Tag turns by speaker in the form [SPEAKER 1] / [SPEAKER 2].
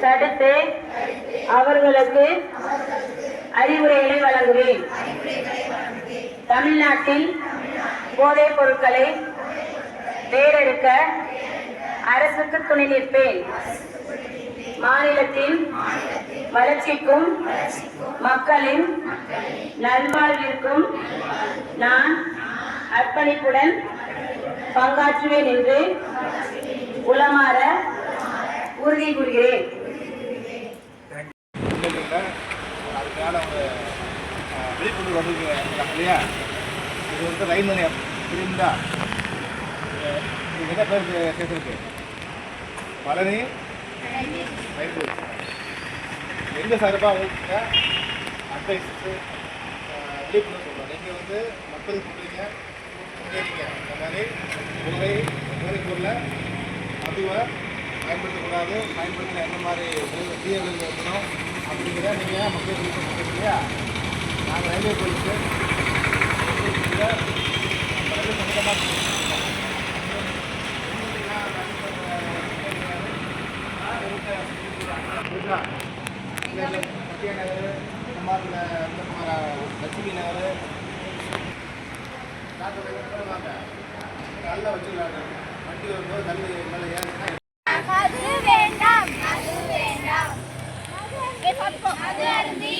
[SPEAKER 1] தடுத்து அவர்களுக்கு அறிவுரைகளை வழங்குவேன். தமிழ்நாட்டில் போதைப் பொருட்களை வேறெடுக்க அரசுக்கு துணை நிற்பேன். மாநிலத்தின் வளர்ச்சிக்கும் மக்களின் நல்வாழ்விற்கும் நான் அர்ப்பணிப்புடன் பங்காற்றுவேன் என்று உளமாற உறுதி கூறுகிறேன்.
[SPEAKER 2] விழிப்புணர்வு வந்துருக்கீங்க இல்லையா? இது வந்து ரயில் நிலையம் புரியுதா? இது என்ன பேர் சேர்த்துருக்கு? பழனி ரயில். எந்த சார்பாக உங்களுக்கு அட்வைஸ் விழிப்புணர்வு சொல்கிறோம். நீங்கள் வந்து மக்களுக்கு சொல்கிறீங்க இந்த மாதிரி போதைப் பொருளை மதுவை பயன்படுத்தக்கூடாது, பயன்படுத்தின எந்த மாதிரி தீயர்கள் இருக்கணும் அப்படிங்கிற நீங்கள் மக்களுக்கு சொல்கிறீங்க இல்லையா? நாங்கள் ரயில்வே போலீஸு சம்மந்தமாக சத்யா நகர், லட்சுமி நகர் வாங்க, நல்லா வச்சுக்கலாங்க. வண்டி வரும்போது தள்ளி மேலே ஏறுனா
[SPEAKER 3] அது வேண்டாம், அது வேண்டாம். அது அருந்தி